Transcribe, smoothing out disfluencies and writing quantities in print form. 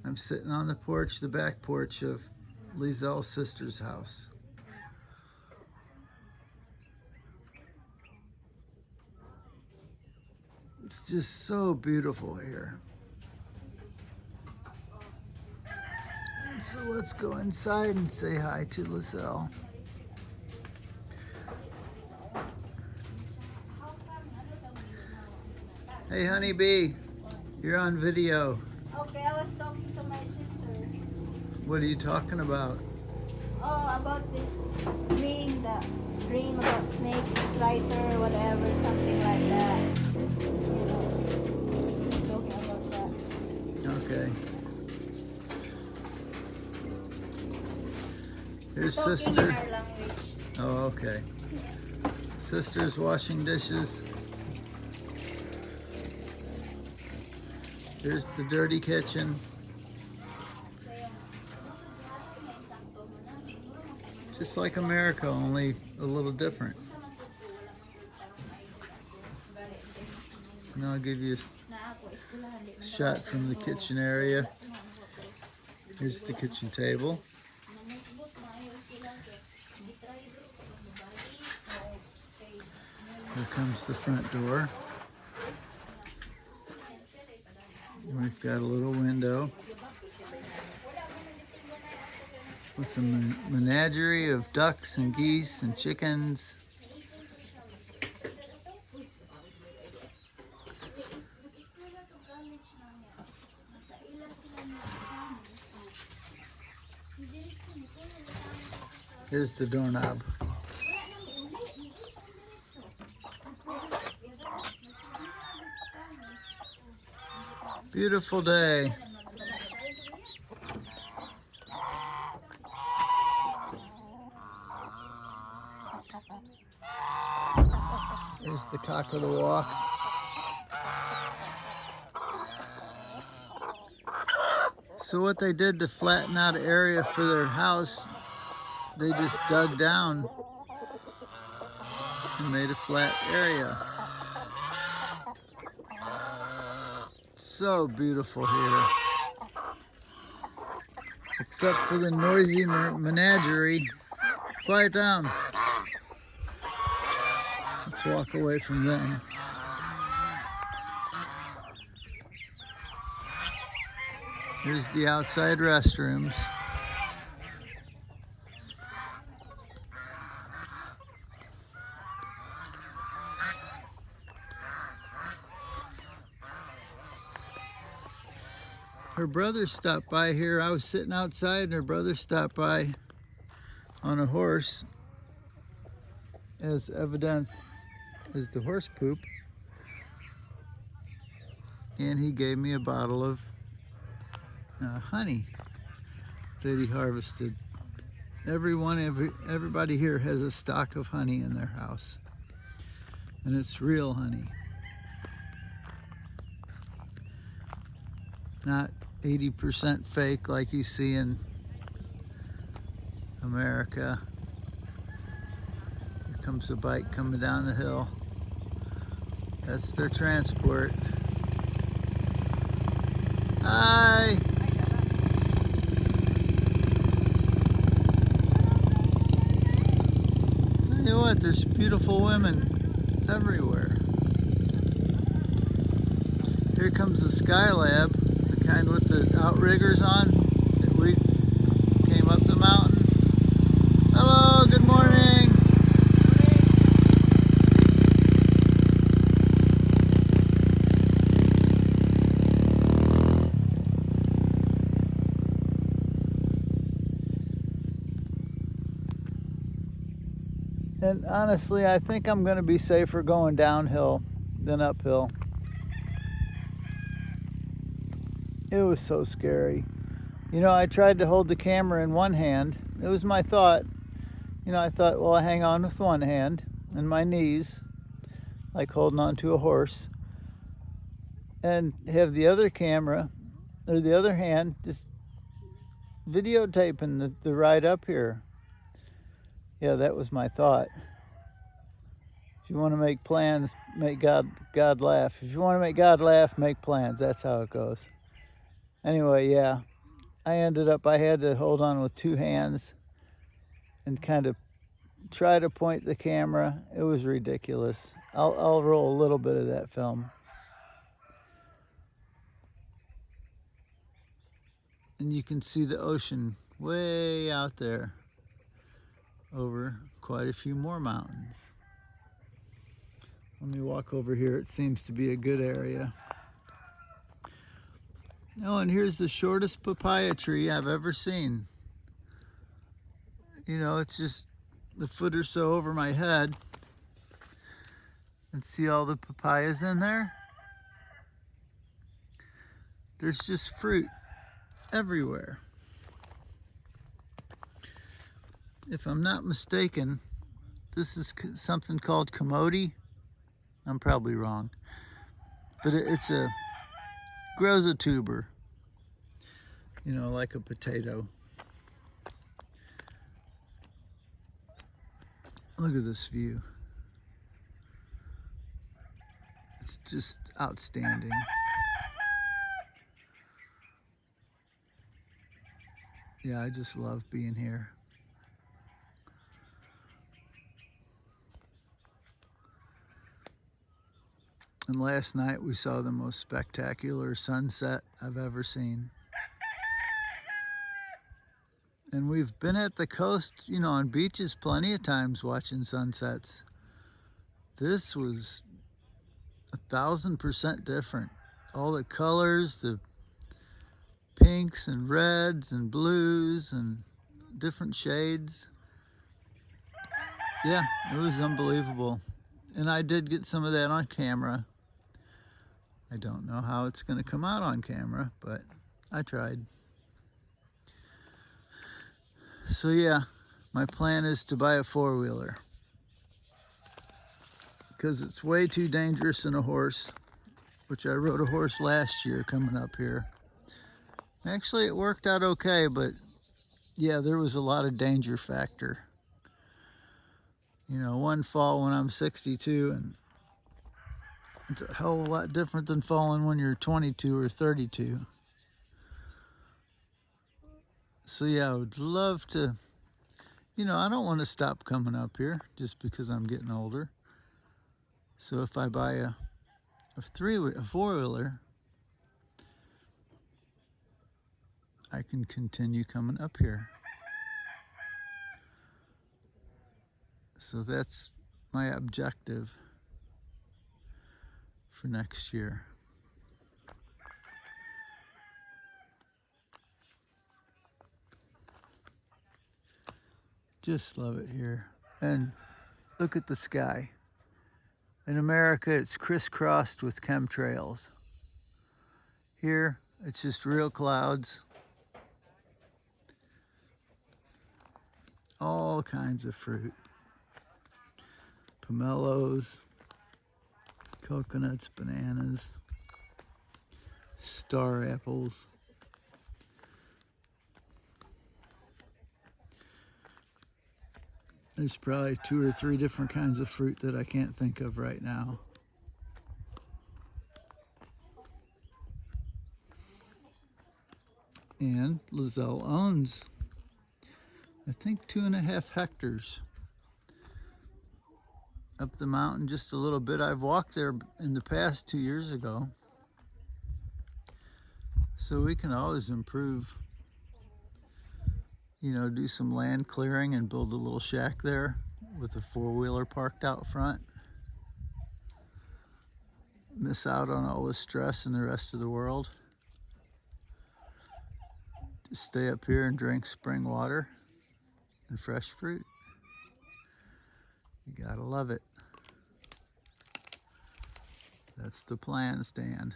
I'm sitting on the porch, the back porch of Liesel's sister's house. It's just so beautiful here. And so let's go inside and say hi to Liesel. Hey honeybee, you're on video. Okay, I was talking to my sister. What are you talking about? Oh, about this dream about snake, strider, whatever, something like that. Talking about that. Okay. Here's Talking sister. in our language. Oh, okay. Sister's washing dishes. Here's the dirty kitchen. Just like America, only a little different. And I'll give you a shot from the kitchen area. Here's the kitchen table. Here comes the front door. We've got a little window with a menagerie of ducks and geese and chickens. Here's the doorknob. Beautiful day. Here's the cock of the walk. So what they did to flatten out an area for their house, they just dug down and made a flat area. So beautiful here. Except for the noisy menagerie. Quiet down. Let's walk away from them. Here's the outside restrooms. Her brother stopped by here. I was sitting outside and her brother stopped by on a horse. As evidence is the horse poop. And he gave me a bottle of honey that he harvested. Everybody here has a stock of honey in their house. And it's real honey. Not 80% fake like you see in America. Here comes a bike coming down the hill. That's their transport. Hi! Tell you what, there's beautiful women everywhere. Here comes the Skylab, the kind with the outriggers on that we came up the mountain. Hello, good morning. And honestly, I think I'm going to be safer going downhill than uphill. It was so scary. You know, I tried to hold the camera in one hand. It was my thought. You know, I thought, well, I hang on with one hand and my knees, like holding on to a horse, and have the other camera, or the other hand, just videotaping the ride up here. Yeah, that was my thought. If you want to make plans, make God laugh. If you want to make God laugh, make plans. That's how it goes. Anyway, yeah. I had to hold on with two hands and kind of try to point the camera. It was ridiculous. I'll roll a little bit of that film. And you can see the ocean way out there over quite a few more mountains. Let me walk over here. It seems to be a good area. Oh, and here's the shortest papaya tree I've ever seen. You know, it's just a foot or so over my head. And see all the papayas in there? There's just fruit everywhere. If I'm not mistaken, this is something called camote. I'm probably wrong. But grows a tuber, you know, like a potato. Look at this view. It's just outstanding. Yeah, I just love being here. And last night we saw the most spectacular sunset I've ever seen. And we've been at the coast, you know, on beaches plenty of times watching sunsets. This was 1,000% different. All the colors, the pinks and reds and blues and different shades. Yeah, it was unbelievable. And I did get some of that on camera. I don't know how it's going to come out on camera, but I tried. So yeah, my plan is to buy a four-wheeler because it's way too dangerous in a horse, which I rode a horse last year coming up here. Actually, it worked out okay, but yeah, there was a lot of danger factor. You know, one fall when I'm 62, and it's a hell of a lot different than falling when you're 22 or 32. So yeah, I would love to, you know, I don't want to stop coming up here just because I'm getting older. So if I buy a four-wheeler, I can continue coming up here. So that's my objective for next year. Just love it here. And look at the sky. In America, it's crisscrossed with chemtrails. Here, it's just real clouds. All kinds of fruit. Pomelos, coconuts, bananas, star apples. There's probably 2 or 3 different kinds of fruit that I can't think of right now. And Lizelle owns, I think, 2.5 hectares up the mountain just a little bit. I've walked there in the past 2 years ago. So we can always improve. You know, do some land clearing and build a little shack there with a four-wheeler parked out front. Miss out on all the stress in the rest of the world. Just stay up here and drink spring water and fresh fruit. You gotta love it. That's the plan, Stan.